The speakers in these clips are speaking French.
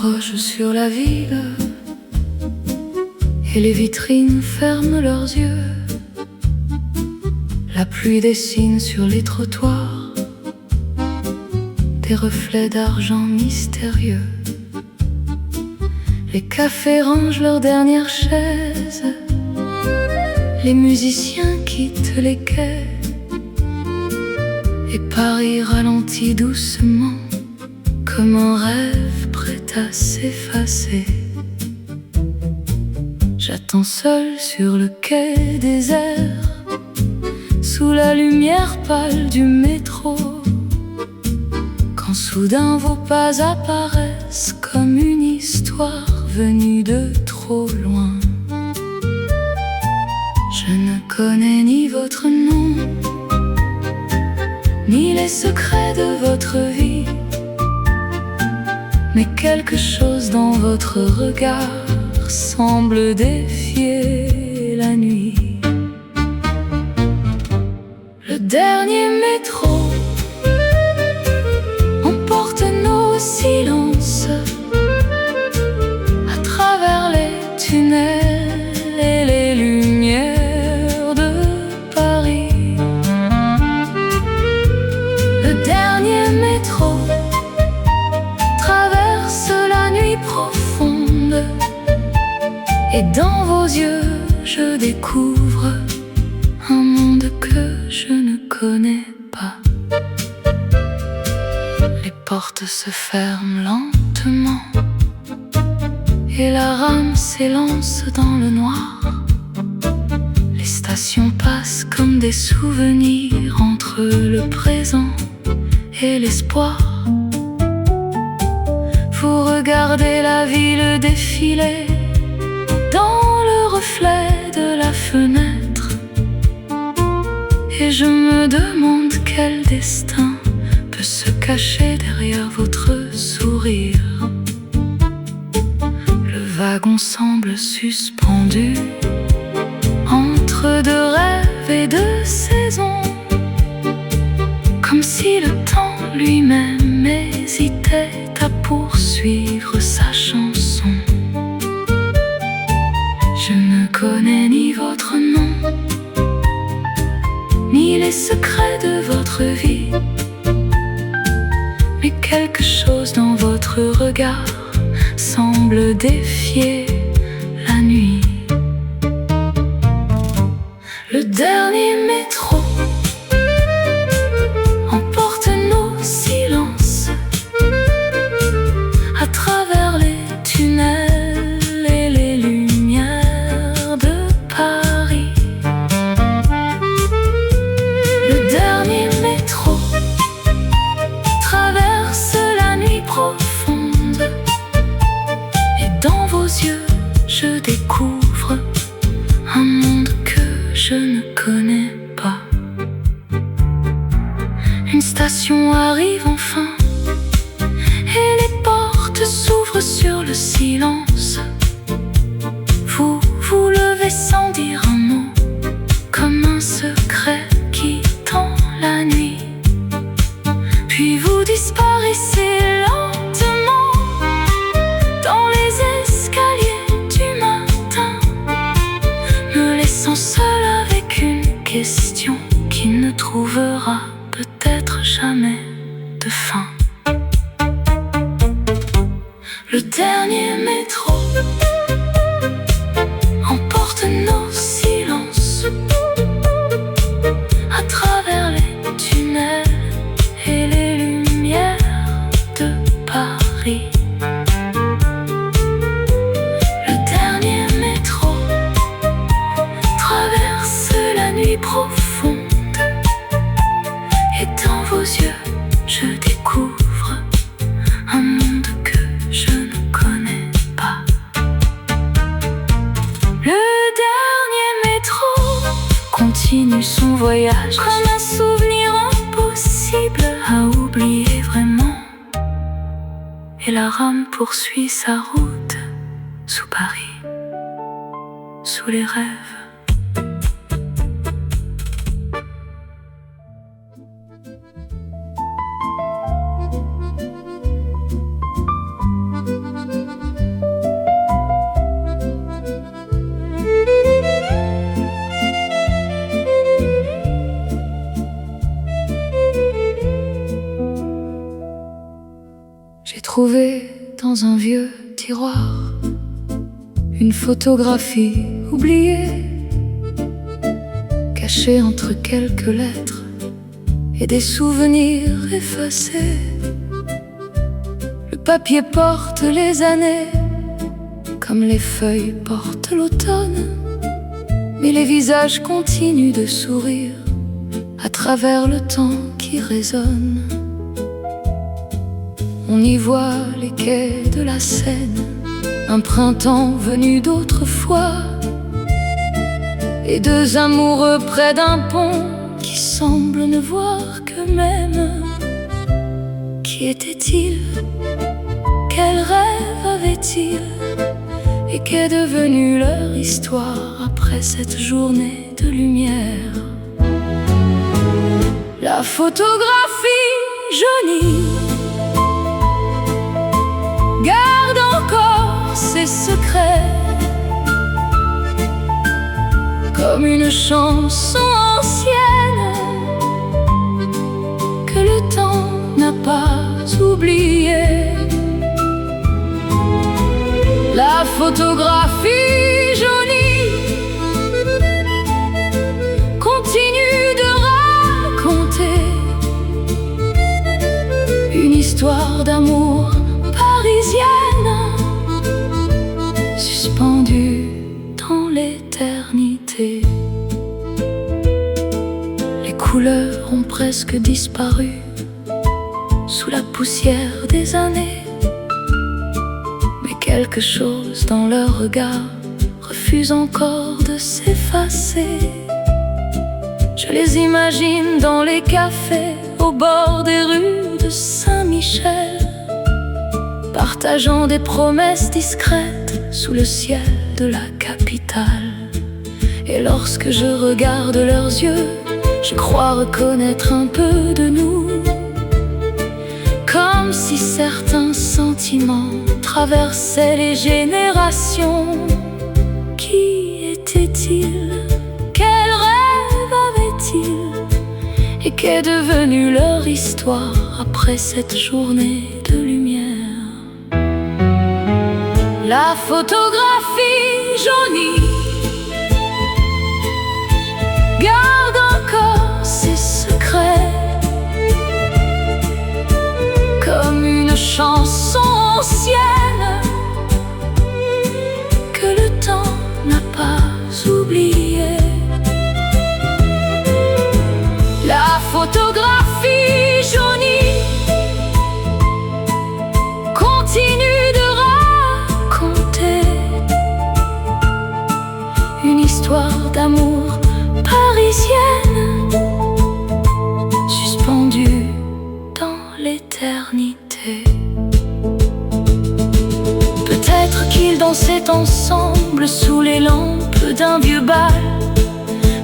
s'interroge sur la ville et les vitrines ferment leurs yeux. La pluie dessine sur les trottoirs des reflets d'argent mystérieux. Les cafés rangent leurs dernières chaises, les musiciens quittent les quais, et Paris ralentit doucement comme un rêve prêt à s'effacer. J'attends seul sur le quai désert, sous la lumière pâle du métro, quand soudain vos pas apparaissent comme une histoire venue de trop loin. Je ne connais ni votre nom, ni les secrets de votre vie, mais quelque chose dans votre regard semble défier la nuit. Le dernier métro emporte nos silences à travers les tunnels et les lumières de Paris. Le dernier métro traverse la nuit profonde, et dans vos yeux je découvre un monde que je ne connais pas. Les portes se ferment lentement et la rame s'élance dans le noir. Les stations passent comme des souvenirs entre le présent et l'espoir. Vous regardez la ville défiler dans le reflet de la fenêtre, et je me demande quel destin peut se cacher derrière votre sourire. Le wagon semble suspendu entre deux rêves et deux saisons, comme si le temps lui-même hésitait à poursuivre sa chanson. Je ne connais ni votre nom, ni les secrets de votre vie, mais quelque chose dans votre regard semble défier la nuit. Le dernier métro emporte nos silences à travers les tunnels et les lumières de Paris. Le dernier métro traverse la nuit profonde, et dans vos yeux je découvre un monde que je ne connais pas. Une station arrive enfin, et les portes s'ouvrent sur le silence. Vous vous levez sans dire un mot, comme un secret qui tend la nuit. Puis vous disparaissez lentement dans les escaliers du matin, me laissant seul avec une question qui ne trouvera peut-être jamais de fin. Le dernier métro emporte nos silences à travers les tunnels et les lumières de Paris. Le dernier métro traverse la nuit profonde, et dans vos yeux je découvre un monde que je ne connais pas. Le dernier métro continue son voyage comme un souvenir impossible à oublier vraiment, et la rame poursuit sa route sous Paris, sous les rêves. trouvé dans un vieux tiroir une photographie oubliée, cachée entre quelques lettres et des souvenirs effacés. Le papier porte les années comme les feuilles portent l'automne, mais les visages continuent de sourire à travers le temps qui résonne. On y voit les quais de la Seine, un printemps venu d'autrefois, et deux amoureux près d'un pont qui semblent ne voir qu'eux-mêmes. Qui étaient-ils? Quel rêve avaient-ils? Et qu'est devenue leur histoire après cette journée de lumière? La photographie jaunie garde encore ses secrets, comme une chanson ancienne que le temps n'a pas oubliée. La photographie jaunie continue de raconter une histoire d'amour parisienne, suspendue dans l'éternité. Les couleurs ont presque disparu sous la poussière des années, mais quelque chose dans leur regard refuse encore de s'effacer. Je les imagine dans les cafés au bord des rues de Saint-Michel, partageant des promesses discrètes sous le ciel de la capitale. Et lorsque je regarde leurs yeux, je crois reconnaître un peu de nous, comme si certains sentiments traversaient les générations. Qui étaient-ils? Quel rêve avaient-ils? Et qu'est devenue leur histoire après cette journée de lumière? La photographie jaunie garde encore ses secrets, comme une chanson ancienne que le temps n'a pas oubliée. La photographie jaunie continue de raconter une histoire d'amour parisienne, suspendue dans l'éternité. Peut-être qu'ils dansaient ensemble sous les lampes d'un vieux bal.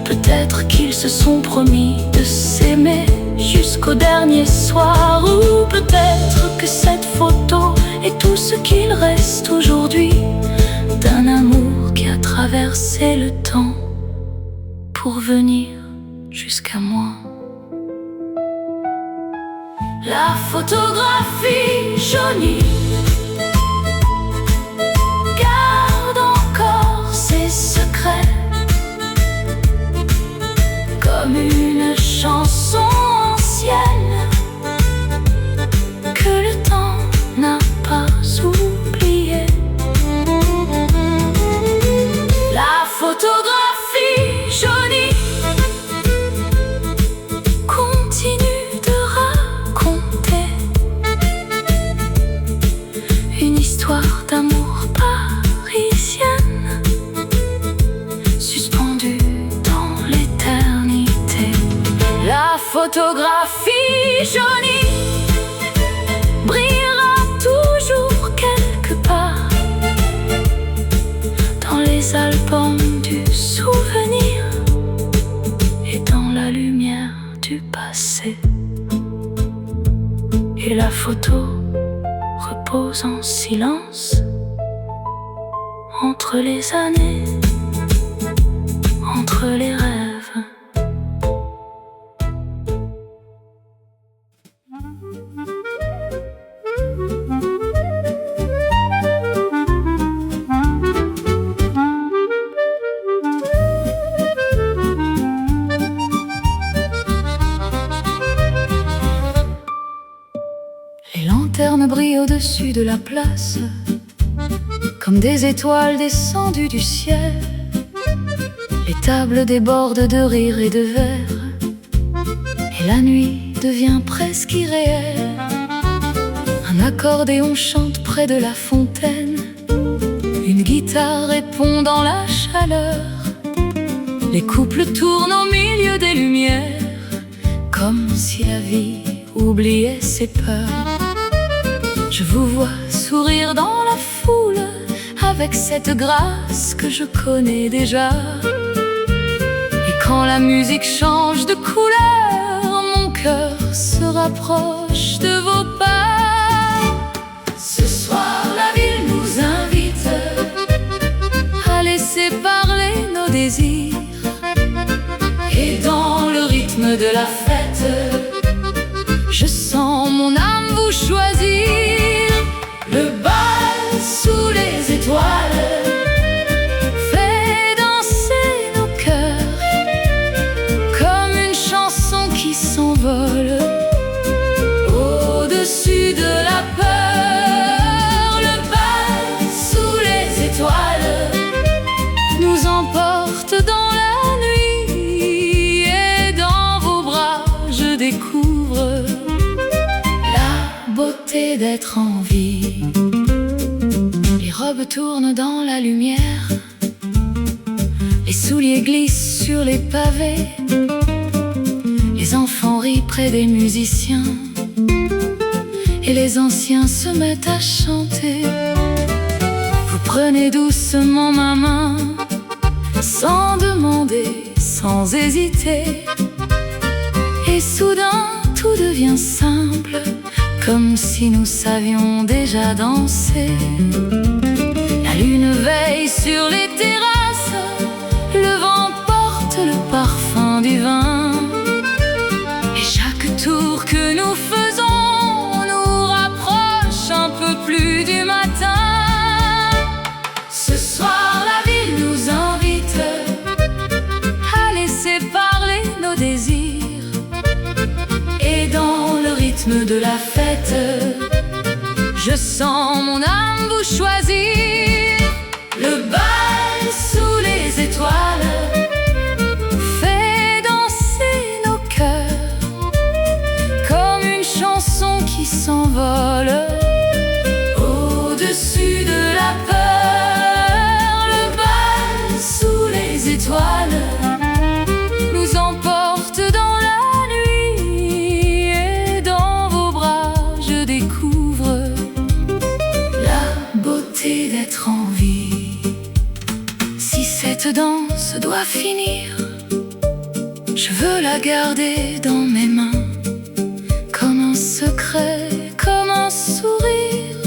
Peut-être qu'ils se sont promis de s'aimer jusqu'au dernier soir. Ou peut-être que cette photo est tout ce qu'il reste aujourd'hui d'un amour qui a traversé le temps pour venir jusqu'à moi. La photographie jaunie garde encore ses secrets, comme une chanson ancienne que le temps n'a pas oubliée. La photographie jaunie continue de raconter une histoire d'amour parisienne, suspendue dans l'éternité. La photographie jaunie brillera toujours quelque part dans les albums du souvenir et dans la lumière du passé. Et la photo repose en silence entre les années, entre les rêves. lanternes brillent au-dessus de la place, comme des étoiles descendues du ciel. Les tables débordent de rire et de verre, et la nuit devient presque irréelle. Un accordéon chante près de la fontaine, une guitare répond dans la chaleur. Les couples tournent au milieu des lumières, comme si la vie oubliait ses peurs. Je vous vois sourire dans la foule, avec cette grâce que je connais déjà. Et quand la musique change de couleur, mon cœur se rapproche de vos pas. Ce soir la ville nous invite à laisser parler nos désirs, et dans le rythme de la fête, je sens mon âme vous choisir. Le bal sous les étoiles fait danser nos cœurs, comme une chanson qui s'envole au-dessus de la peur. Le bal sous les étoiles nous emporte dans la nuit, et dans vos bras je découvre la beauté d'être en vie. Les robes tournent dans la lumière, les souliers glissent sur les pavés, les enfants rient près des musiciens, et les anciens se mettent à chanter. Vous prenez doucement ma main, sans demander, sans hésiter, et soudain tout devient simple, comme si nous savions déjà danser. La lune veille sur les terrasses, le vent porte le parfum du vin, et chaque tour que nous faisons nous rapproche un peu plus du matin. Ce soir la ville nous invite à laisser parler nos désirs, et dans le rythme de la fête, je sens mon âme vous choisir. Le bal sous les étoiles fait danser nos cœurs, comme une chanson qui s'envole au-dessus de la peur. Le bal sous les étoiles nous emporte dans la nuit, et dans vos bras je découvre la beauté d'être en vie. Si cette danse doit finir, je veux la garder dans mes mains, comme un secret, comme un sourire,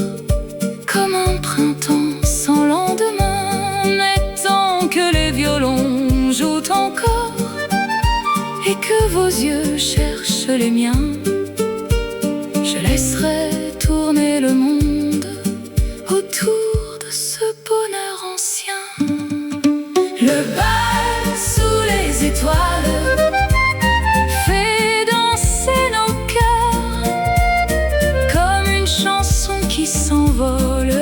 comme un printemps sans lendemain. Mais tant que les violons jouent encore, et que vos yeux cherchent les miens, je laisserai tourner le monde autour de ce bonheur ancien. Le bal sous les étoiles fait danser nos cœurs, comme une chanson qui s'envole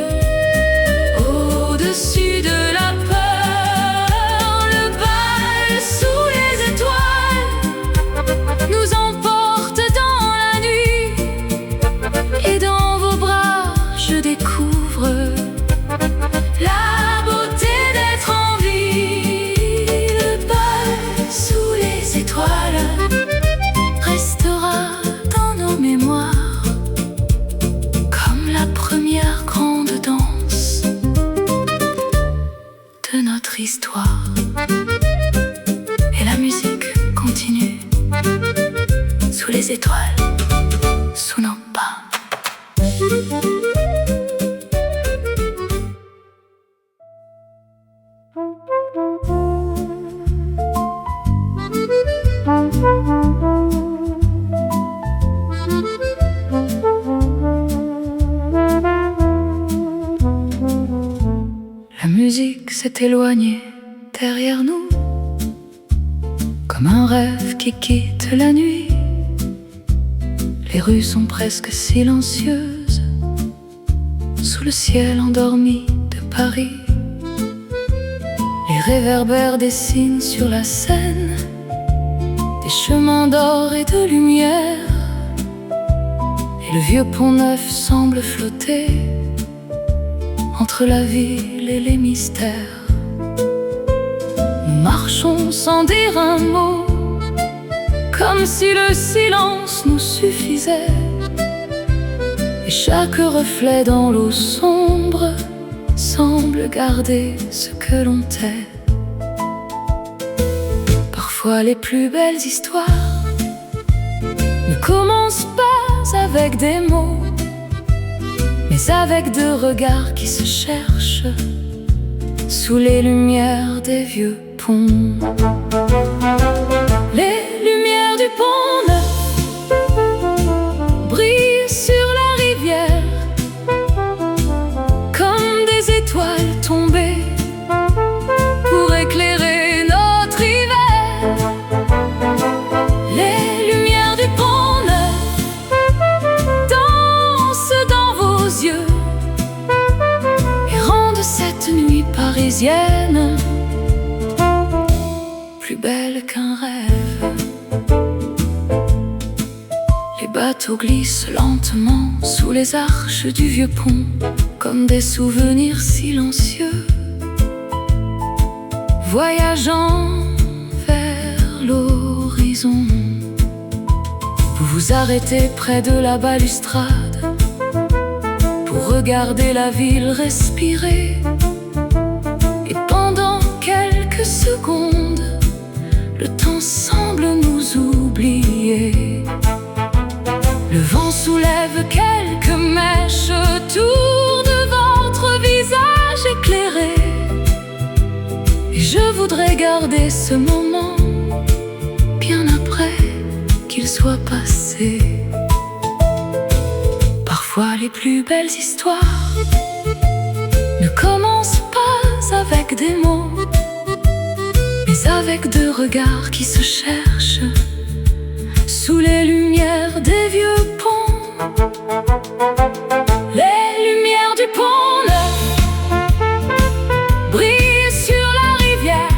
au-dessus de la peur. Le bal sous les étoiles nous emporte dans la nuit, et dans vos bras je découvre la beauté d'être en vie. Le bal sous les étoiles restera dans nos mémoires, comme la première grande danse de notre histoire. Et la musique continue sous les étoiles, sous nos pas. La musique s'est éloignée derrière nous, comme un rêve qui quitte la nuit. Les rues sont presque silencieuses, sous le ciel endormi de Paris. Les réverbères dessinent sur la Seine des chemins d'or et de lumière, et le vieux pont neuf semble flotter entre la ville et les mystères. Nous marchons sans dire un mot, comme si le silence nous suffisait, et chaque reflet dans l'eau sombre semble garder ce que l'on tait. Parfois les plus belles histoires ne commencent pas avec des mots, mais avec deux regards qui se cherchent sous les lumières des vieux ponts. Les lumières du pont neuf brillent sur la rivière comme des étoiles tombées pour éclairer notre hiver. Les lumières du pont neuf dansent dans vos yeux et rendent cette nuit parisienne plus belle qu'un rêve. Les bateaux glissent lentement sous les arches du vieux pont, comme des souvenirs silencieux, voyageant vers l'horizon. Vous vous arrêtez près de la balustrade pour regarder la ville respirer, et pendant quelques secondes, le temps semble nous oublier. Le vent soulève quelques mèches autour de votre visage éclairé, et je voudrais garder ce moment bien après qu'il soit passé. Parfois les plus belles histoires ne commencent pas avec des mots, mais avec deux regards qui se cherchent sous les lumières des vieux ponts. Les lumières du pont neuf brillent sur la rivière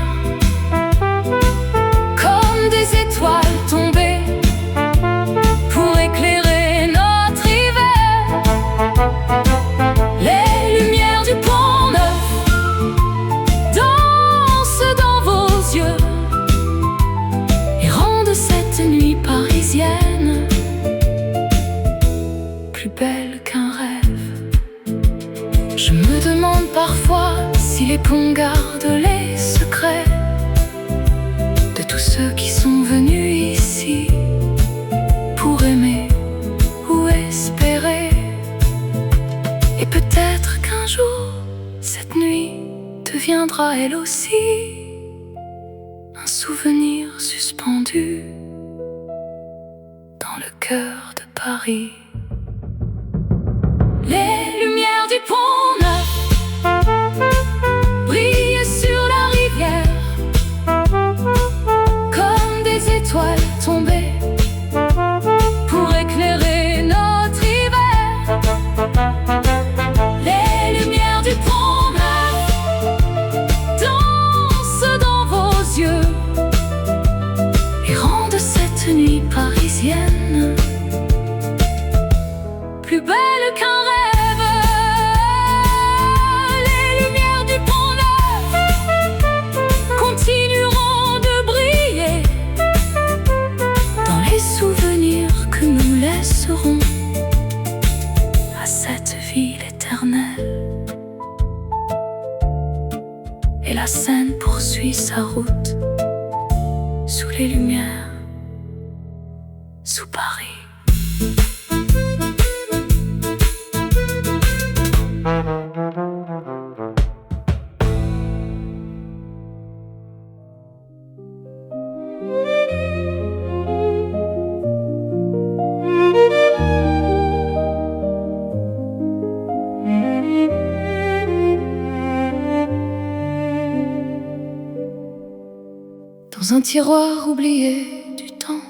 comme des étoiles tombées pour éclairer notre hiver. Les lumières du pont neuf dansent dans vos yeux et rendent cette nuit parisienne plus belle qu'un rêve. Je me demande parfois si les ponts gardent les secrets de tous ceux qui sont venus ici pour aimer ou espérer. Et peut-être qu'un jour cette nuit deviendra elle aussi un souvenir suspendu dans le cœur de Paris. Les lumières du pont neuf brillent sur la rivière comme des étoiles tombées pour éclairer notre hiver. Les lumières du pont neuf dansent dans vos yeux et rendent cette nuit parisienne plus belle qu'un rêve. Les lumières du pont neuf continueront de briller dans les souvenirs que nous laisserons à cette ville éternelle. Et la Seine poursuit sa route sous les lumières, sous Paris. Dans un tiroir oublié du temps,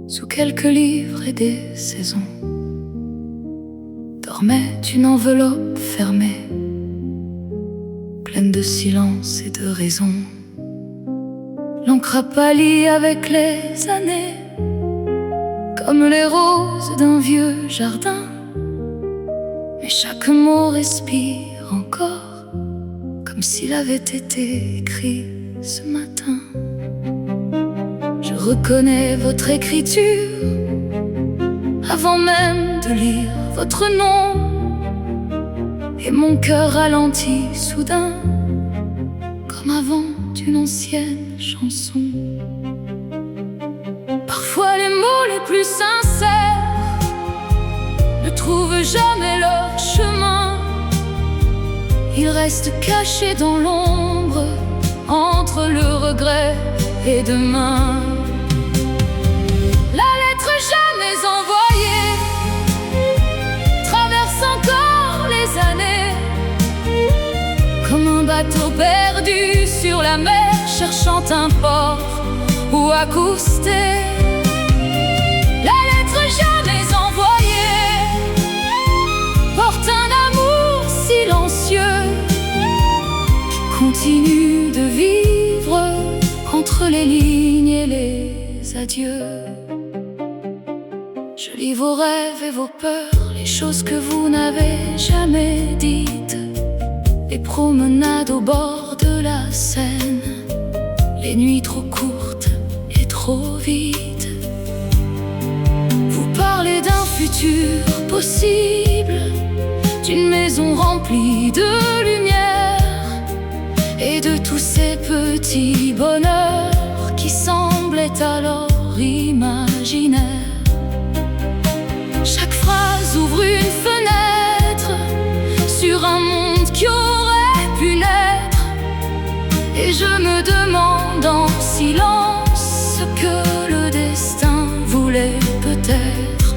sous quelques livres et des saisons, formait une enveloppe fermée, pleine de silence et de raison. L'encre a pâli avec les années, comme les roses d'un vieux jardin. Mais chaque mot respire encore, comme s'il avait été écrit ce matin. Je reconnais votre écriture avant même de lire votre nom, et mon cœur ralentit soudain, comme avant d'une ancienne chanson. Parfois les mots les plus sincères ne trouvent jamais leur chemin. Ils restent cachés dans l'ombre, entre le regret et demain. La lettre jamais envoyée traverse encore les années, comme un bateau perdu sur la mer, cherchant un port où accoster. La lettre jamais envoyée porte un amour silencieux qui continue de vivre entre les lignes et les adieux. Je lis vos rêves et vos peurs, les choses que vous n'avez jamais dites, les promenades au bord de la Seine, les nuits trop courtes et trop vides. Vous parlez d'un futur possible, d'une maison remplie de lumière, et de tous ces petits bonheurs qui semblaient alors imaginaires. Chaque phrase ouvre une fenêtre sur un monde qui aurait pu naître, et je me demande en silence ce que le destin voulait peut-être.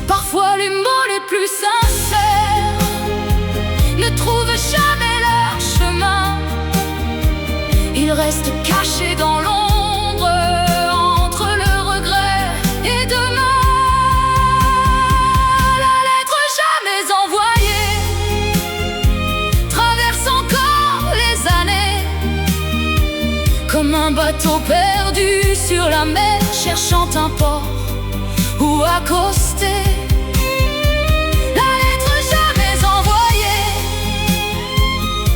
Parfois les mots les plus sincères ne trouvent jamais leur chemin. Ils restent cachés dans l'ombre, entre le regret et demain. La lettre jamais envoyée traverse encore les années, comme un bateau perdu sur la mer, cherchant un port où accoster. La lettre jamais envoyée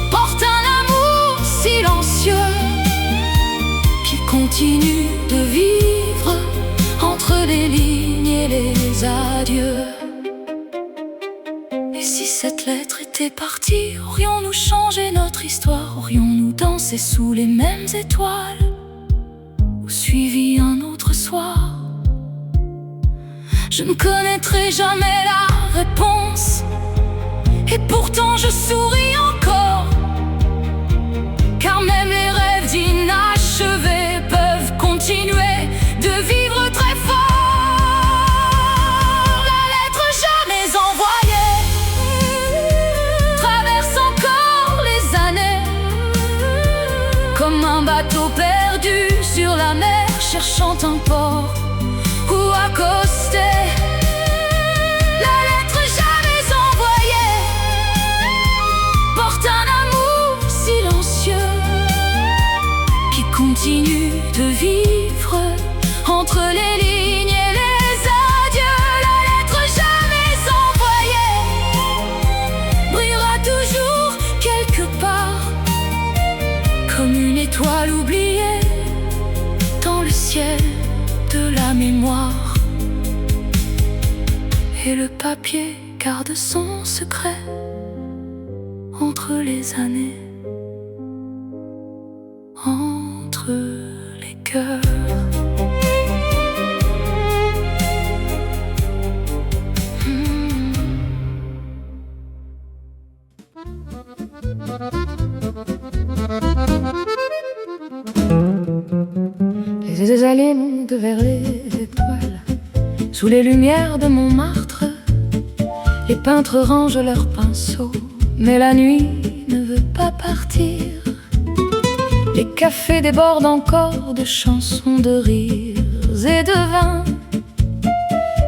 porte un amour silencieux qui continue de vivre entre les lignes et les adieux. Et si cette lettre était partie, aurions-nous changé notre histoire? Aurions-nous dansé sous les mêmes étoiles, ou suivi un autre soir? Je ne connaîtrai jamais la réponse, et pourtant je souris encore, car même les rêves inachevés peuvent continuer de vivre très fort. La lettre jamais envoyée traverse encore les années, comme un bateau perdu sur la mer, cherchant un port où accoster. La lettre jamais envoyée porte un amour silencieux qui continue de vivre entre les lignes et les adieux. La lettre jamais envoyée brillera toujours quelque part, comme une étoile oubliée dans le ciel de la mémoire. Et le papier garde son secret entre les années, entre les cœurs. Les allées montent vers les étoiles, sous les lumières de Montmartre. Les peintres rangent leurs pinceaux, mais la nuit ne veut pas partir. Les cafés débordent encore de chansons, de rires et de vin,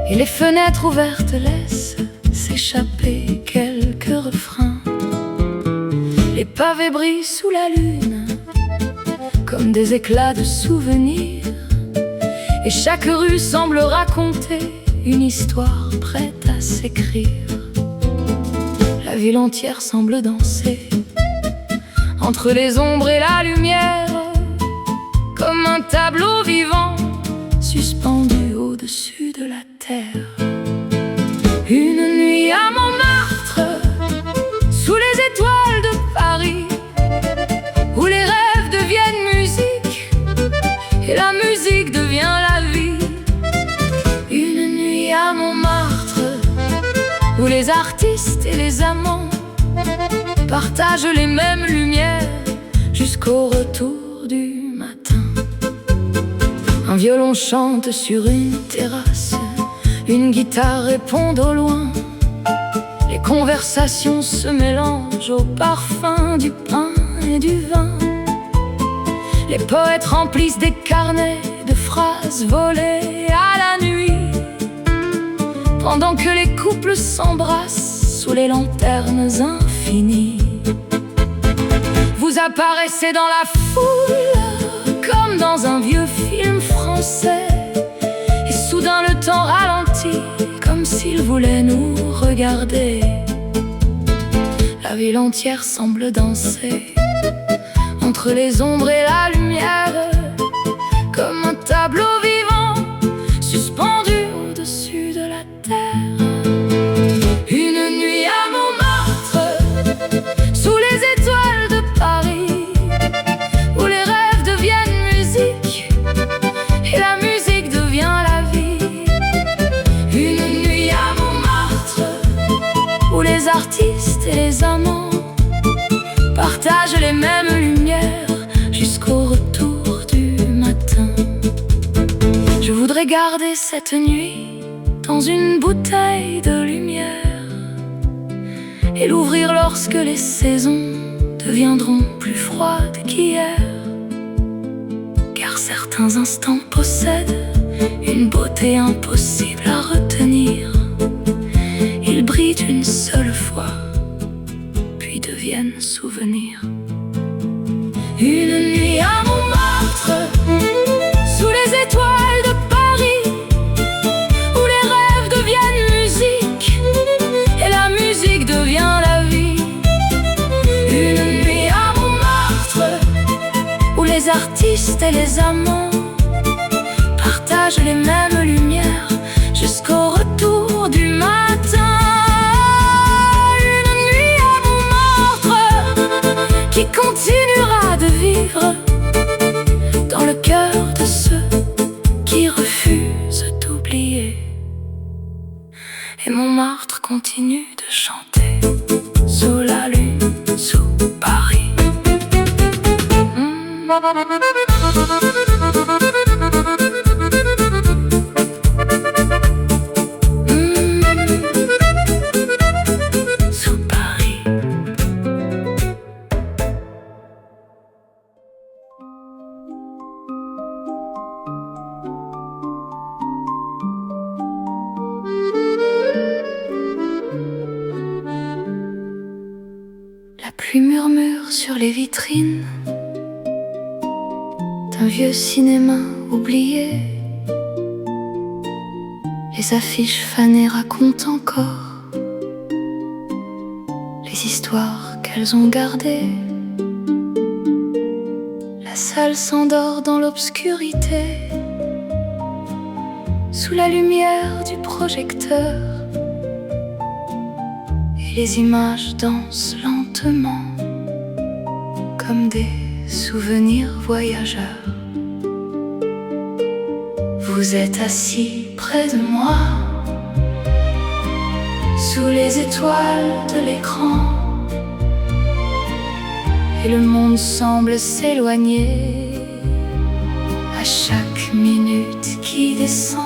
et les fenêtres ouvertes laissent échapper quelques refrains. Les pavés brillent sous la lune comme des éclats de souvenirs, et chaque rue semble raconter une histoire prête à s'écrire. La ville entière semble danser entre les ombres et la lumière, comme un tableau vivant suspendu au-dessus de la terre. Une nuit à Montmartre, sous les étoiles de Paris, où les rêves deviennent musique et la musique devient la vie. Une nuit à Montmartre, où les artistes et les amants partagent les mêmes lumières jusqu'au retour du matin. Un violon chante sur une terrasse, une guitare répond au loin. Les conversations se mélangent au parfum du pain et du vin. Les poètes remplissent des carnets de phrases volées à la nuit, pendant que les couples s'embrassent sous les lanternes infinies. Vous apparaissez dans la foule comme dans un vieux film français, et soudain le temps ralentit comme s'il voulait nous regarder. La ville entière semble danser entre les ombres et la lumière, comme un tableau vivant suspendu au-dessus de la terre. Une nuit à Montmartre, sous les étoiles de Paris, où les rêves deviennent musique et la musique devient la vie. Une nuit à Montmartre, où les artistes et les amants partagent les mêmes lumières jusqu'au retour du matin. Je voudrais garder cette nuit dans une bouteille de lumière et l'ouvrir lorsque les saisons deviendront plus froides qu'hier. Car certains instants possèdent une beauté impossible à retenir. Ils brillent une seule fois, puis deviennent souvenirs. Une nuit à Montmartre, sous les étoiles de Paris, où les rêves deviennent musique et la musique devient la vie. Une nuit à Montmartre, où les artistes et les amants partagent les mêmes lumières jusqu'au retour du matin. Une nuit à Montmartre qui continuera de vivre dans le cœur de ceux qui refusent d'oublier. Et Montmartre continue de chanter sous la lune, sous Paris. Sous Paris. La pluie murmure sur les vitrines d'un vieux cinéma oublié. Les affiches fanées racontent encore les histoires qu'elles ont gardées. La salle s'endort dans l'obscurité, sous la lumière du projecteur, et les images dansent lentement comme des souvenirs voyageurs. Vous êtes assis près de moi, sous les étoiles de l'écran, et le monde semble s'éloigner à chaque minute qui descend.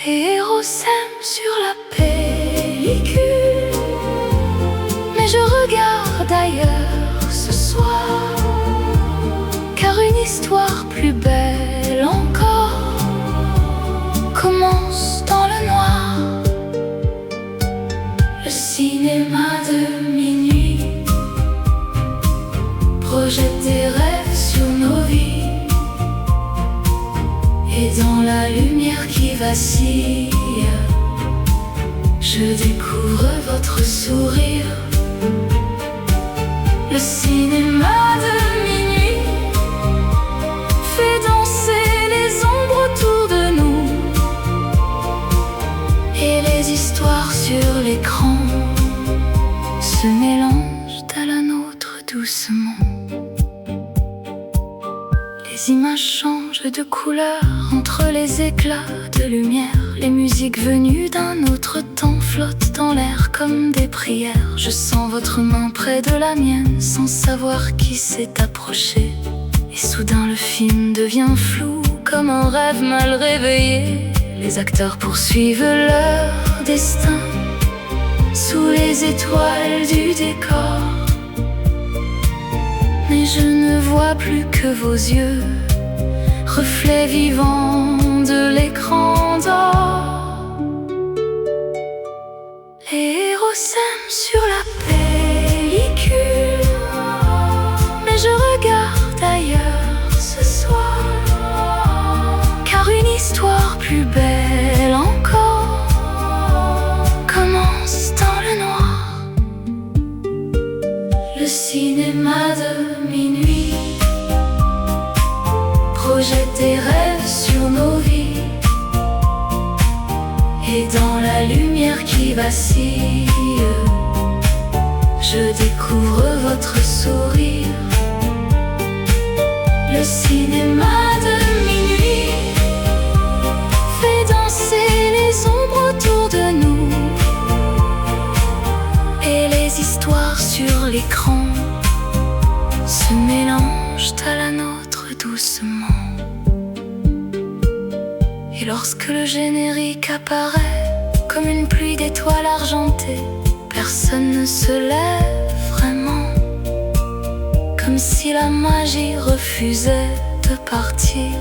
Les héros s'aiment sur la pellicule, mais je regarde ailleurs ce soir, car une histoire plus belle encore commence dans le noir. vacille. Je découvre votre sourire. Le cinéma de minuit fait danser les ombres autour de nous, et les histoires sur l'écran se mélangent à la nôtre doucement. Les images changent de couleur entre les éclats de lumière. Les musiques venues d'un autre temps flottent dans l'air comme des prières. Je sens votre main près de la mienne sans savoir qui s'est approché. Et soudain le film devient flou comme un rêve mal réveillé. Les acteurs poursuivent leur destin sous les étoiles du décor. Mais je ne vois plus que vos yeux, reflets vivants de l'écran d'or. Les héros s'aiment sur la pellicule, mais je regarde ailleurs ce soir, car une histoire plus belle encore commence dans le noir. Le cinéma de minuit projette des rêves sur nos vies, et dans la lumière qui vacille, je découvre votre sourire. Le cinéma de minuit fait danser les ombres autour de nous, et les histoires sur l'écran se mélangent à la nôtre doucement. Et lorsque le générique apparaît comme une pluie d'étoiles argentées, personne ne se lève vraiment, comme si la magie refusait de partir.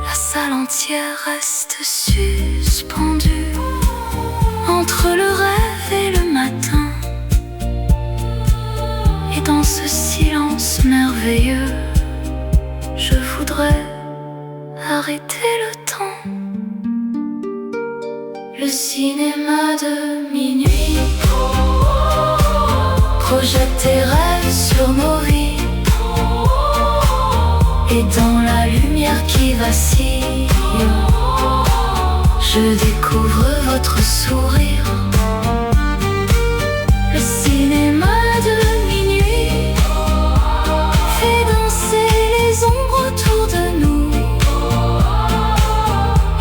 La salle entière reste suspendue entre le rêve et le matin. Et dans ce silence merveilleux, je voudrais arrêter le temps. Le cinéma de minuit projette des rêves sur nos vies, et dans la lumière qui vacille, je découvre votre sourire. Le cinéma de minuit fait danser les ombres autour de nous,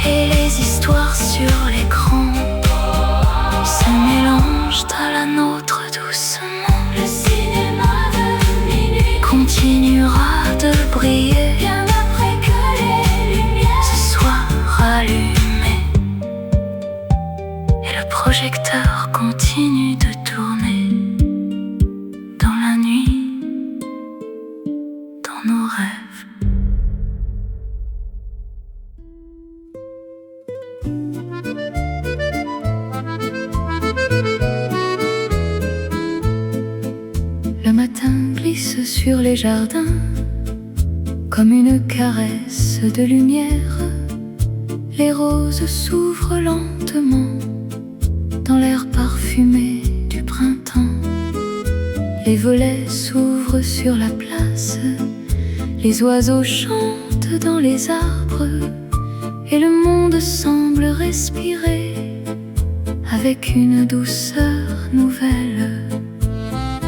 et les histoires sur l'écran se mélangent à la nôtre doucement. Le cinéma de minuit continuera de briller bien après que les lumières se soient rallumées, et le projecteur continue de tourner dans la nuit, dans nos rêves. Le matin glisse sur les jardins comme une caresse de lumière. Les roses s'ouvrent lentement dans l'air parfumé du printemps. Les volets s'ouvrent sur la place, les oiseaux chantent dans les arbres, et le monde semble respirer avec une douceur nouvelle.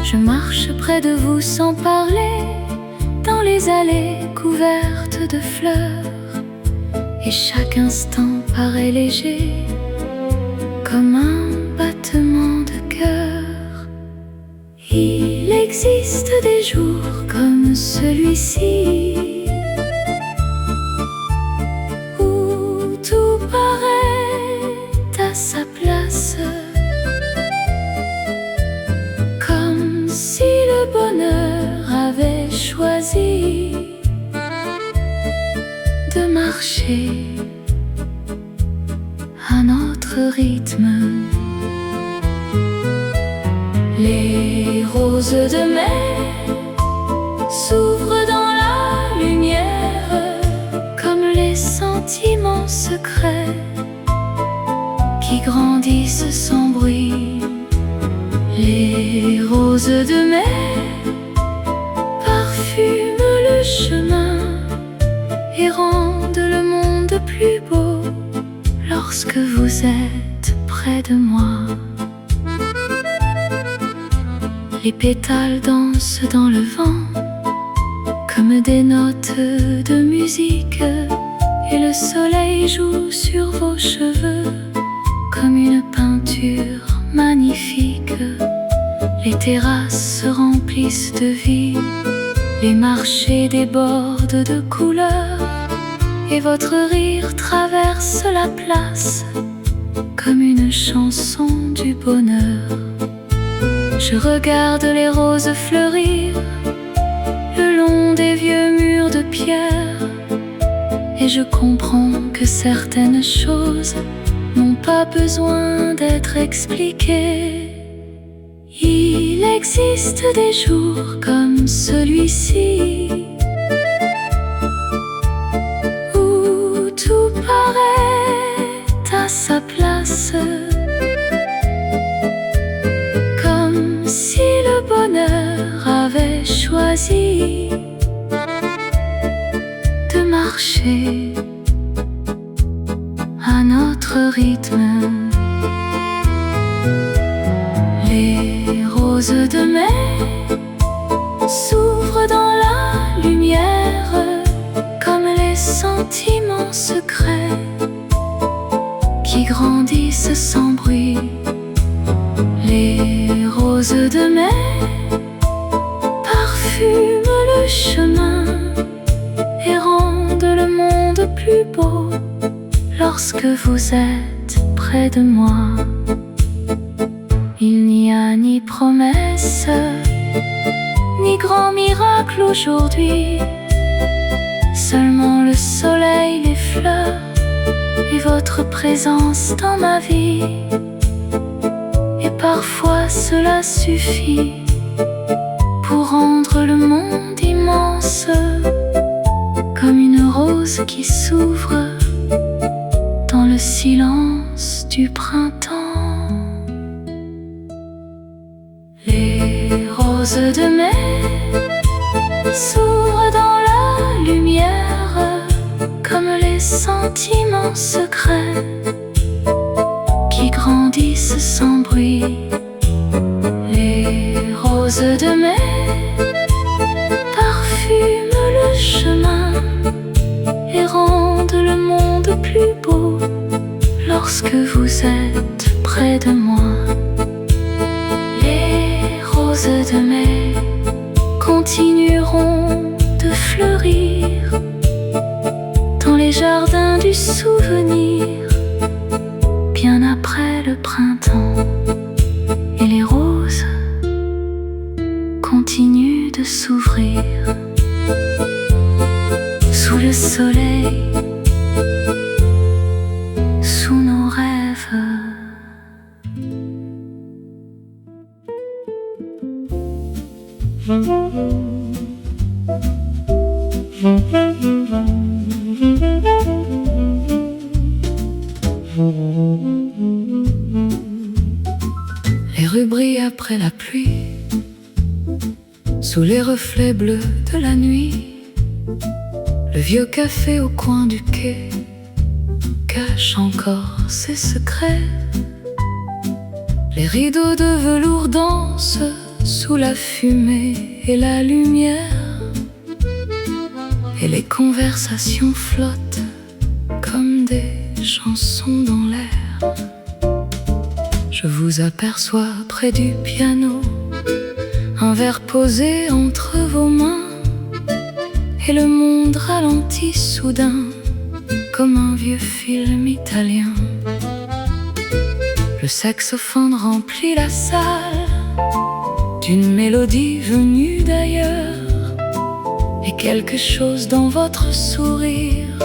Je marche près de vous sans parler, dans les allées couvertes de fleurs, et chaque instant paraît léger comme un battement de cœur. Il existe des jours comme celui-ci, où tout paraît à sa place, comme si le bonheur avait choisi de marcher à notre rythme. Les roses de mai s'ouvrent dans la lumière comme les sentiments secrets grandissent sans bruit. Les roses de mai parfument le chemin et rendent le monde plus beau lorsque vous êtes près de moi. Les pétales dansent dans le vent comme des notes de musique, et le soleil joue sur vos cheveux comme une peinture magnifique. Les terrasses se remplissent de vie, les marchés débordent de couleurs, et votre rire traverse la place comme une chanson du bonheur. Je regarde les roses fleurir le long des vieux murs de pierre, et je comprends que certaines choses n'ont pas besoin d'être expliquées. Il existe des jours comme celui-ci où tout paraît à sa place, comme si le bonheur avait choisi de marcher à notre rythme. Les roses de mai s'ouvrent dans la lumière comme les sentiments secrets qui grandissent sans bruit. Les roses de mai parfument le chemin et rendent le monde plus beau lorsque vous êtes près de moi. Il n'y a ni promesse, ni grand miracle aujourd'hui, seulement le soleil, les fleurs et votre présence dans ma vie. Et parfois cela suffit pour rendre le monde immense, comme une rose qui s'ouvre dans le silence du printemps. Les roses de mai s'ouvrent dans la lumière comme les sentiments secrets qui grandissent sans bruit. Les roses de mai parfument le chemin et rendent le monde plus beau lorsque vous êtes près de moi. Les roses de mai continueront de fleurir dans les jardins du souvenir, bien après le printemps. Et les roses continuent de s'ouvrir sous le soleil, sous nos rêves. Les rues brillent après la pluie, sous les reflets bleus de la nuit. Le vieux café au coin du quai cache encore ses secrets. Les rideaux de velours dansent sous la fumée et la lumière, et les conversations flottent comme des chansons dans l'air. Je vous aperçois près du piano, un verre posé entre vos mains, et le monde ralentit soudain comme un vieux film italien. Le saxophone remplit la salle d'une mélodie venue d'ailleurs, et quelque chose dans votre sourire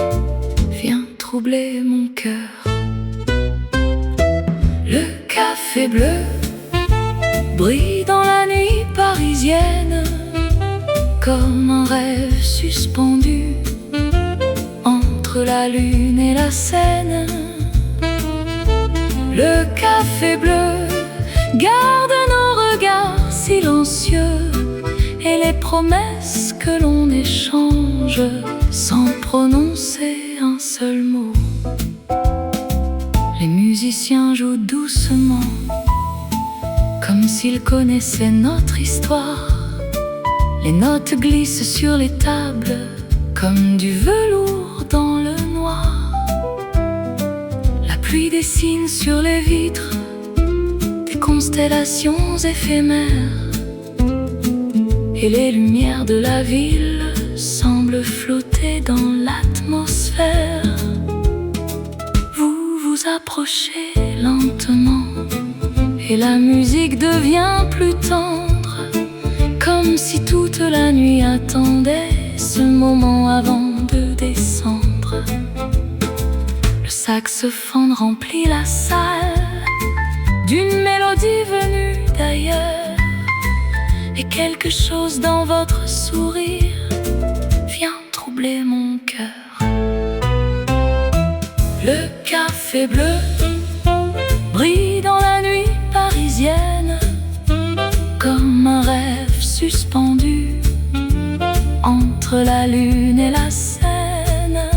vient troubler mon cœur. Le café bleu brille dans la nuit parisienne comme un rêve suspendu entre la lune et la Seine. Le café bleu garde nos regards silencieux et les promesses que l'on échange sans prononcer un seul mot. Les musiciens jouent doucement, comme s'ils connaissaient notre histoire. Les notes glissent sur les tables, comme du velours dans le noir. La pluie dessine sur les vitres des constellations éphémères, et les lumières de la ville semblent flotter dans l'atmosphère. Vous vous approchez lentement et la musique devient plus tendre, comme si toute la nuit attendait ce moment avant de descendre. Le saxophone remplit la salle d'une mélodie venue d'ailleurs, et quelque chose dans votre sourire vient troubler mon cœur. Le café bleu brille dans la nuit parisienne, comme un rêve suspendu entre la lune et la Seine.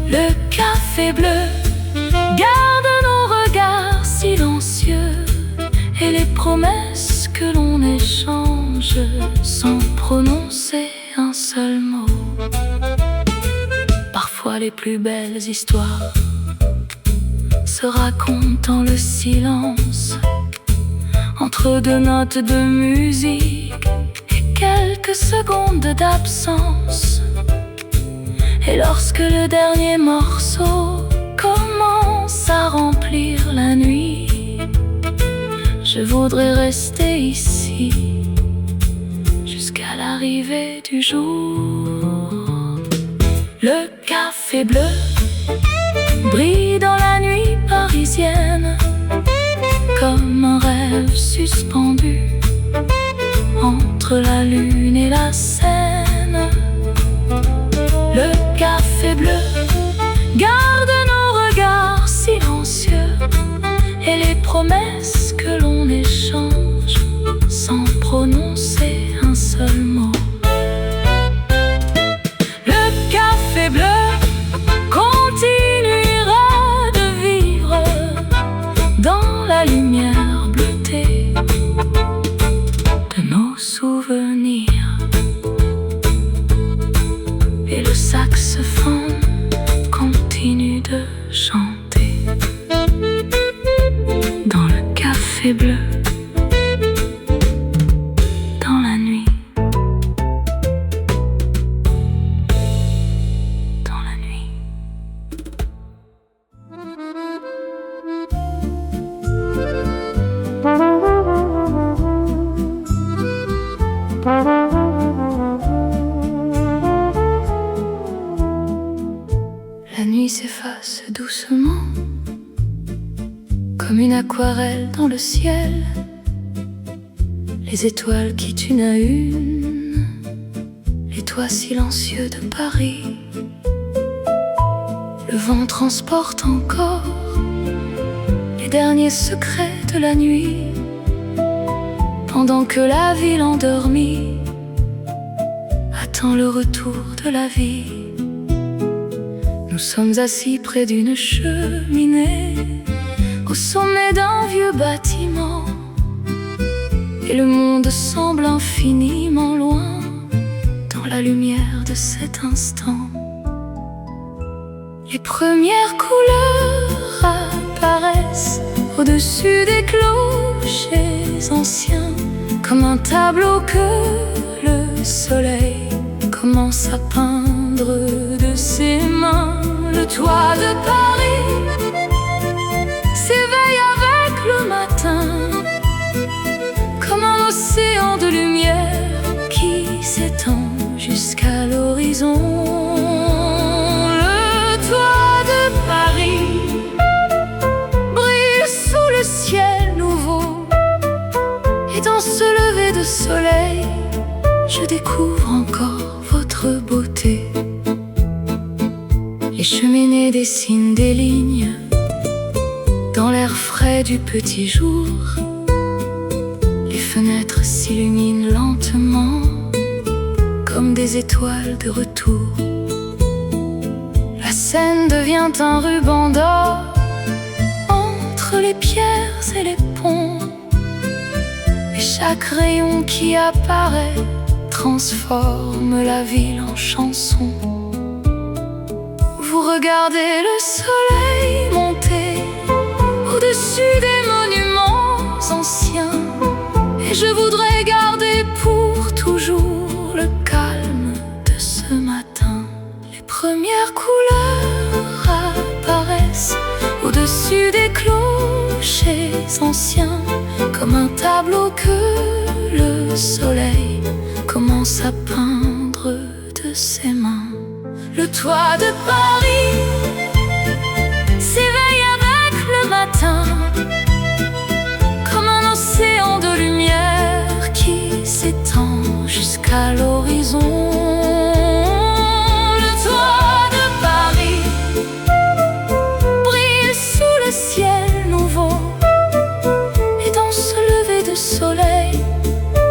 Le café bleu garde nos regards silencieux et les promesses que l'on échange sans prononcer un seul mot. Parfois les plus belles histoires se racontent dans le silence, entre deux notes de musique et quelques secondes d'absence. Et lorsque le dernier morceau commence à remplir la nuit, je voudrais rester ici jusqu'à l'arrivée du jour. Le café bleu brille dans la nuit parisienne, comme un rêve suspendu entre la lune et la Seine. Le café bleu garde nos regards silencieux et les promesses que l'on échange sans prononcer un seul mot. Le café bleu continuera de vivre dans la lumière bleutée de nos souvenirs. Et le saxophone continue de chanter dans le café bleu, dans la nuit, dans la nuit. La nuit s'efface doucement, comme une aquarelle dans le ciel. Les étoiles quittent une à une les toits silencieux de Paris. Le vent transporte encore les derniers secrets de la nuit, pendant que la ville endormie attend le retour de la vie. Nous sommes assis près d'une cheminée, au sommet d'un vieux bâtiment, et le monde semble infiniment loin dans la lumière de cet instant. Les premières couleurs apparaissent au-dessus des clochers anciens, comme un tableau que le soleil commence à peindre de ses mains. Le toit de Paris s'éveille avec le matin, comme un océan de lumière qui s'étend jusqu'à l'horizon. Le toit de Paris brille sous le ciel nouveau, et dans ce lever de soleil, je découvre encore votre beauté. Les cheminées dessinent des lignes Dans l'air frais du petit jour, les fenêtres s'illuminent lentement comme des étoiles de retour. La scène devient un ruban d'or entre les pierres et les ponts, et chaque rayon qui apparaît transforme la ville en chanson. Vous regardez le soleil monter au-dessus des monuments anciens, et je voudrais garder pour toujours le calme de ce matin. Les premières couleurs apparaissent au-dessus des clochers anciens, comme un tableau que le soleil commence à peindre de ses mains. Le toit de Paris s'éveille avec le matin, comme un océan de lumière qui s'étend jusqu'à l'horizon. Le toit de Paris brille sous le ciel nouveau, et dans ce lever de soleil,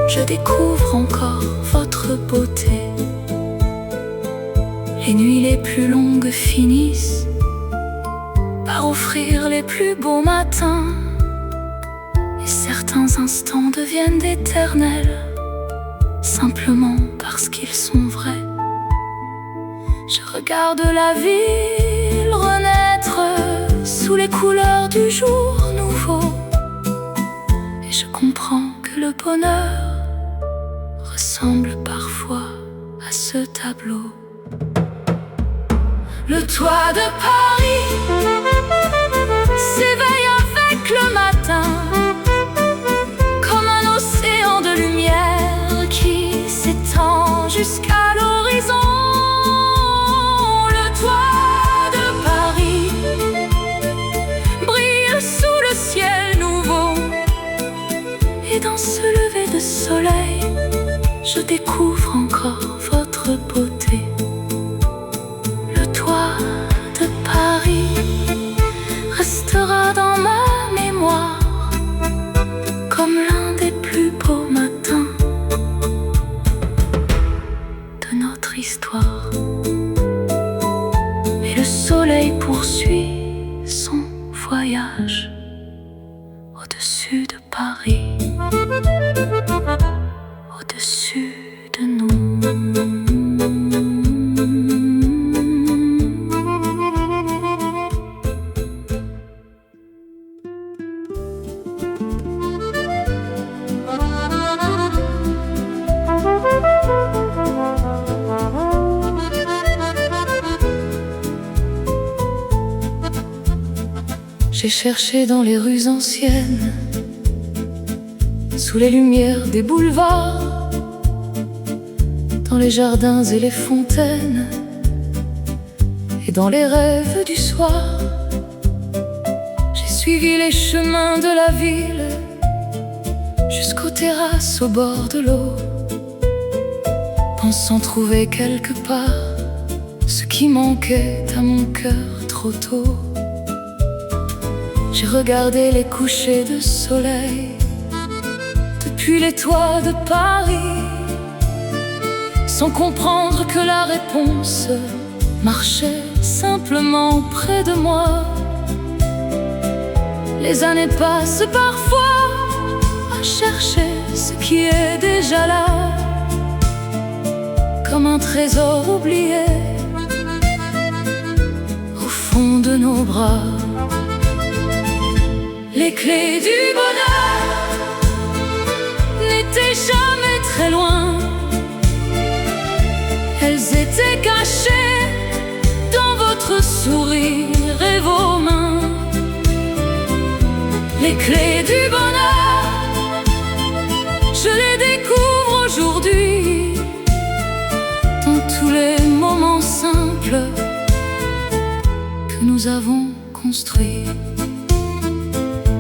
je découvre encore votre beauté. Les nuits les plus longues finissent par offrir les plus beaux matins, et certains instants deviennent éternels simplement parce qu'ils sont vrais. Je regarde la ville renaître sous les couleurs du jour nouveau, et je comprends que le bonheur ressemble parfois à ce tableau. Le toit de Paris s'éveille avec le matin, comme un océan de lumière qui s'étend jusqu'à l'horizon. Le toit de Paris brille sous le ciel nouveau, et dans ce lever de soleil, je découvre encore votre beauté. Restera dans ma mémoire comme l'un des plus beaux matins de notre histoire. Et le soleil poursuit son voyage au-dessus de Paris, au-dessus de nous. J'ai cherché dans les rues anciennes, sous les lumières des boulevards, dans les jardins et les fontaines, et dans les rêves du soir. J'ai suivi les chemins de la ville jusqu'aux terrasses au bord de l'eau, pensant trouver quelque part ce qui manquait à mon cœur trop tôt. J'ai regardé les couchers de soleil depuis les toits de Paris, sans comprendre que la réponse marchait simplement près de moi. Les années passent parfois à chercher ce qui est déjà là, comme un trésor oublié au fond de nos bras. Les clés du bonheur n'étaient jamais très loin, elles étaient cachées dans votre sourire et vos mains. Les clés du bonheur, je les découvre aujourd'hui, dans tous les moments simples que nous avons construits.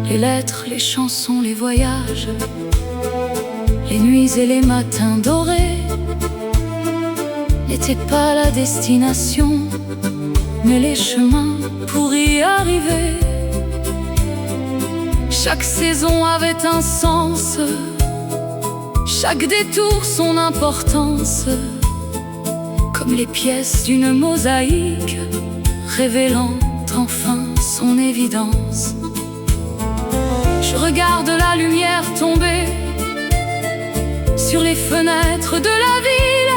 Les lettres, les chansons, les voyages, les nuits et les matins dorés n'étaient pas la destination, mais les chemins pour y arriver. Chaque saison avait un sens, chaque détour son importance, comme les pièces d'une mosaïque, révélant enfin son évidence. Je regarde la lumière tomber sur les fenêtres de la ville,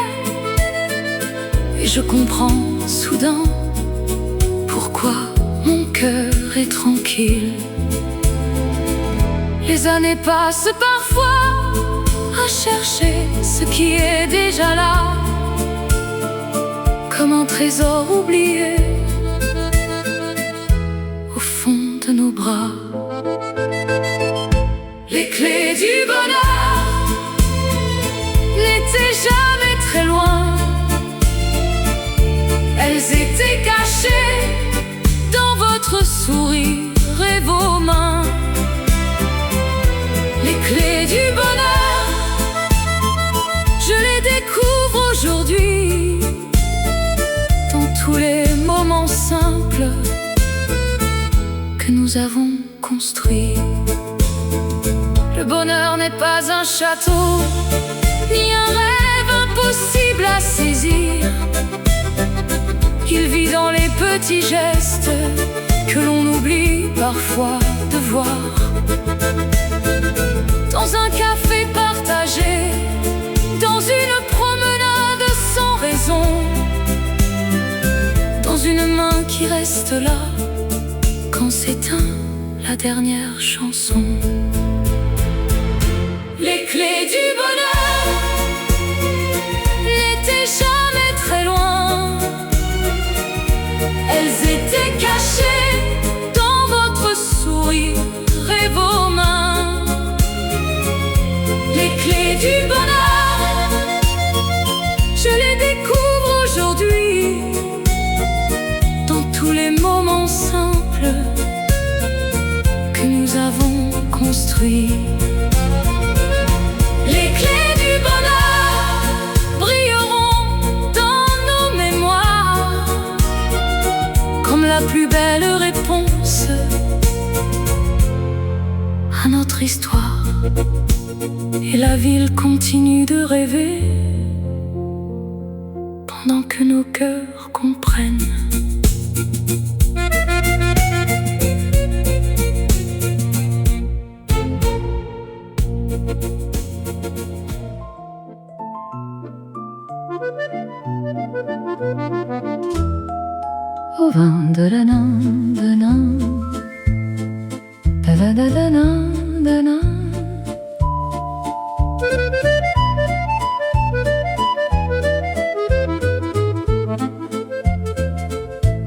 et je comprends soudain pourquoi mon cœur est tranquille. Les années passent parfois à chercher ce qui est déjà là, comme un trésor oublié au fond de nos bras. Les clés du bonheur n'étaient jamais très loin, elles étaient cachées dans votre sourire et vos mains. Les clés du bonheur, je les découvre aujourd'hui, dans tous les moments simples que nous avons construits. Le bonheur n'est pas un château, ni un rêve impossible à saisir. Il vit dans les petits gestes que l'on oublie parfois de voir. Dans un café partagé, dans une promenade sans raison, dans une main qui reste là quand s'éteint la dernière chanson. Les clés du bonheur n'étaient jamais très loin, elles étaient cachées dans votre sourire et vos mains. Les clés du bonheur, je les découvre aujourd'hui, dans tous les moments simples que nous avons construits. Les clés du bonheur brilleront dans nos mémoires, comme la plus belle réponse à notre histoire. Et la ville continue de rêver pendant que nos cœurs comprennent. Au vin de la nan, de nan, da da da da nan, da nan.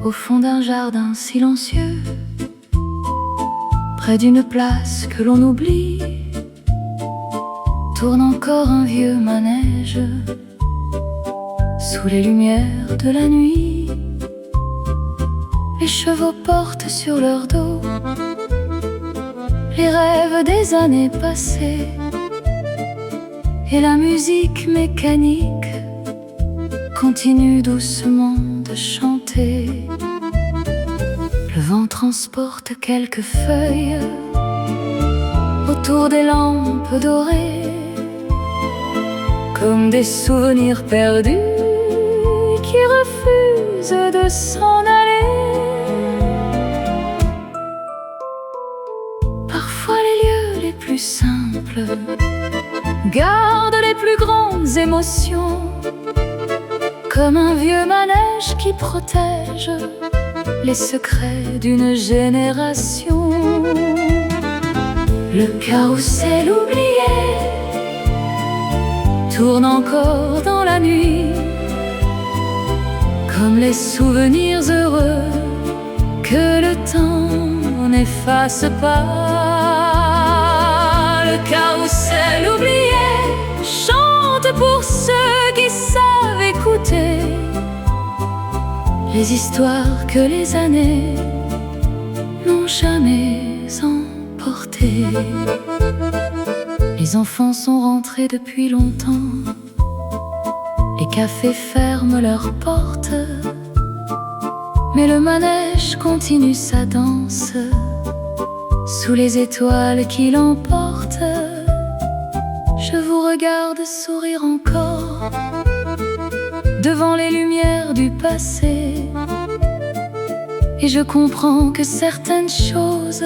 Au fond d'un jardin silencieux, près d'une place que l'on oublie, tourne encore un vieux manège sous les lumières de la nuit. Les chevaux portent sur leur dos les rêves des années passées, et la musique mécanique continue doucement de chanter. Le vent transporte quelques feuilles autour des lampes dorées, comme des souvenirs perdus qui refusent de s'en aller. Parfois les lieux les plus simples gardent les plus grandes émotions, comme un vieux manège qui protège les secrets d'une génération. Le carrousel oublié tourne encore dans la nuit, comme les souvenirs heureux que le temps n'efface pas. Le carrousel oublié chante pour ceux qui savent écouter les histoires que les années n'ont jamais emportées. Les enfants sont rentrés depuis longtemps, les cafés ferment leurs portes, mais le manège continue sa danse Sous les étoiles qui l'emportent, je vous regarde sourire encore devant les lumières du passé. Et je comprends que certaines choses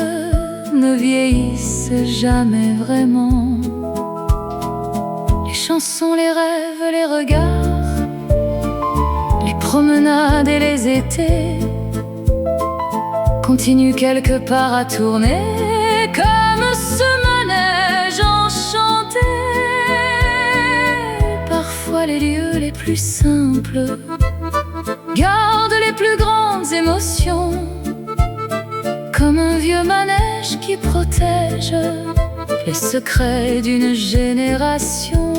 ne vieillissent jamais vraiment. Les chansons, les rêves, les regards, les promenades et les étés continuent quelque part à tourner comme ce manège enchanté. Parfois les lieux les plus simples gardent les plus grandes émotions, comme un vieux manège qui protège les secrets d'une génération.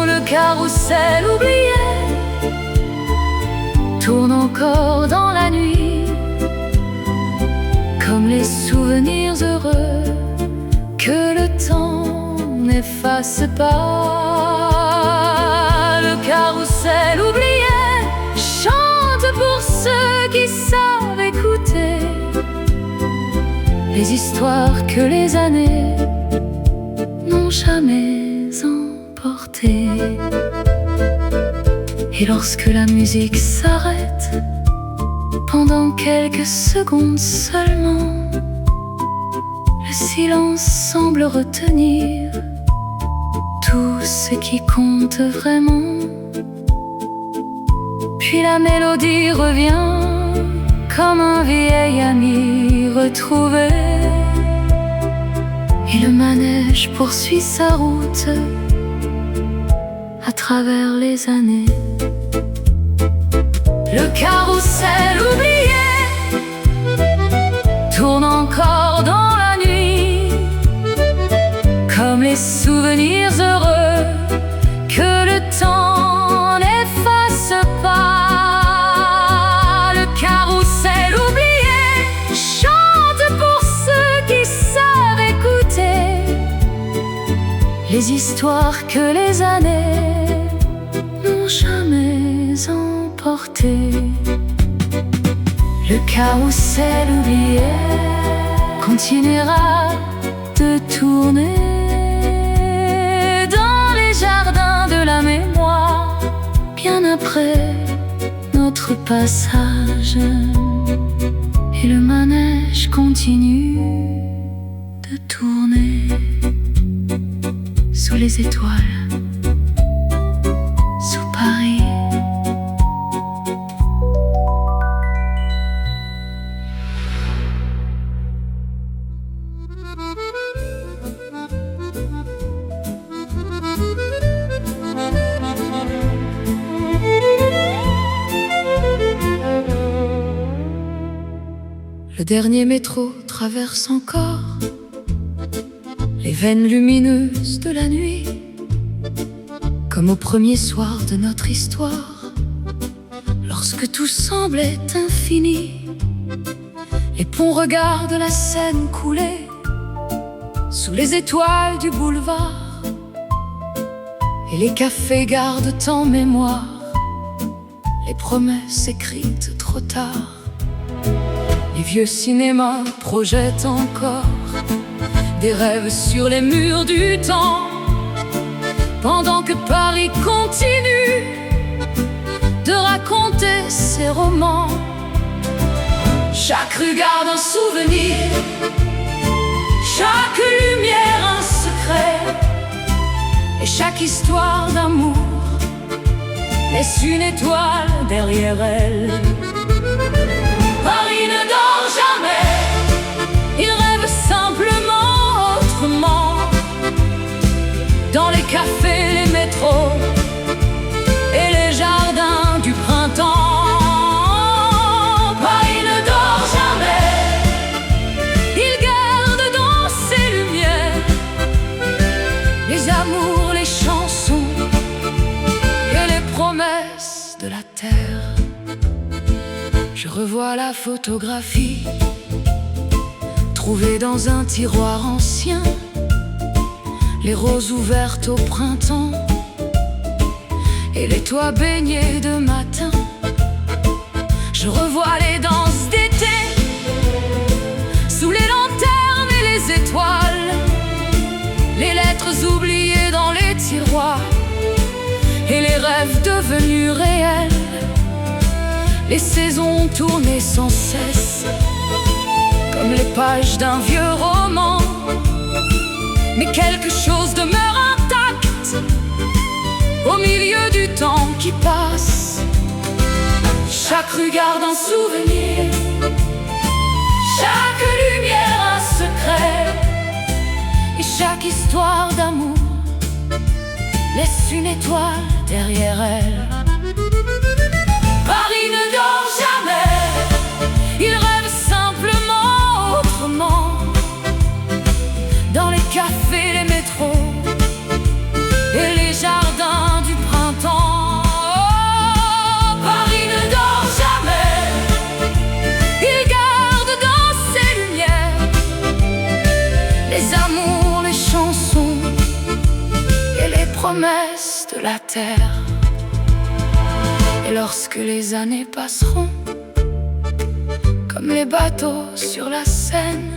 Le carrousel oublié tourne encore dans la nuit, comme les souvenirs heureux que le temps n'efface pas. Le carrousel oublié chante pour ceux qui savent écouter les histoires que les années n'ont jamais emportées. Et lorsque la musique s'arrête, pendant quelques secondes seulement, le silence semble retenir tout ce qui compte vraiment. Puis la mélodie revient comme un vieil ami retrouvé, et le manège poursuit sa route à travers les années. Le carrousel oublié tourne encore dans la nuit, comme les souvenirs heureux que le temps n'efface pas. Le carrousel oublié chante pour ceux qui savent écouter les histoires que les années n'ont jamais emportées. Le carrousel oublié continuera de tourner dans les jardins de la mémoire, bien après notre passage. Et le manège continue de tourner sous les étoiles, sous Paris. Le dernier métro traverse encore les veines lumineuses de la nuit, comme au premier soir de notre histoire, lorsque tout semblait infini. Les ponts regardent la Seine couler sous les étoiles du boulevard, et les cafés gardent en mémoire les promesses écrites trop tard. Les vieux cinémas projettent encore des rêves sur les murs du temps, pendant que Paris continue de raconter ses romans. Chaque rue garde un souvenir, chaque lumière un secret, et chaque histoire d'amour laisse une étoile derrière elle. Paris ne dort jamais, il rêve simplement autrement, dans les cafés, les métros et les jardins du printemps. Paris ne dort jamais, il garde dans ses lumières les amours, les chansons et les promesses de la terre. Je revois la photographie trouvée dans un tiroir ancien, les roses ouvertes au printemps et les toits baignés de matin. Je revois les danses d'été rêves devenus réels, les saisons tournaient sans cesse, comme les pages d'un vieux roman. Mais quelque chose demeure intact au milieu du temps qui passe. Chaque rue garde un souvenir, chaque lumière un secret, et chaque histoire d'amour laisse une étoile derrière elle. Paris ne dort jamais, il rêve simplement autrement. Dans les cafés, les métros et les jardins du printemps. Oh, Paris ne dort jamais, il garde dans ses lumières les amours, les chansons et les promesses de la terre. Et lorsque les années passeront, comme les bateaux sur la Seine,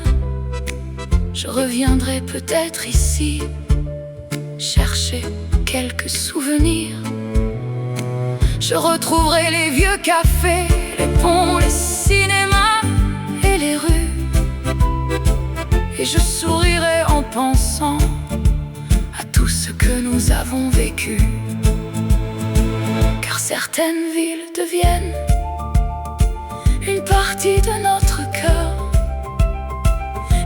je reviendrai peut-être ici, chercher quelques souvenirs. Je retrouverai les vieux cafés, les ponts, les cinémas et les rues. Et je sourirai en pensant à tout ce que nous avons vécu. Car certaines villes deviennent une partie de notre cœur,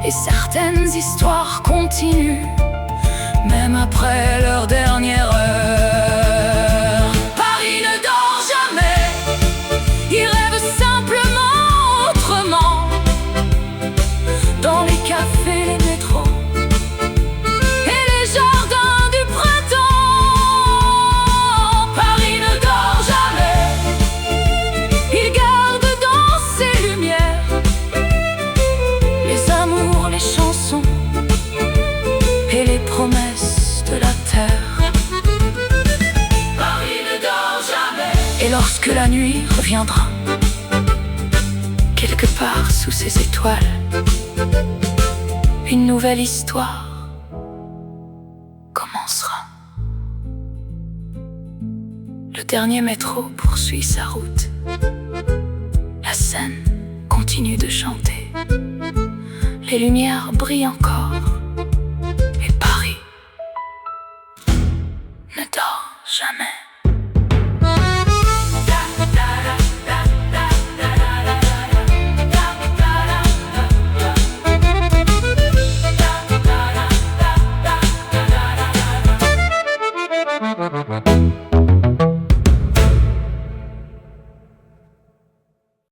et certaines histoires continuent, même après leur dernière heure. Paris ne dort jamais, il rêve simplement autrement. Dans les cafés, les métros et les jardins du printemps. Paris ne dort jamais, il garde dans ses lumières les amours, les chansons et les promesses de la terre. Paris ne dort jamais. Et lorsque la nuit reviendra, quelque part sous ces étoiles, une nouvelle histoire commencera. Le dernier métro poursuit sa route, la Seine continue de chanter, les lumières brillent encore,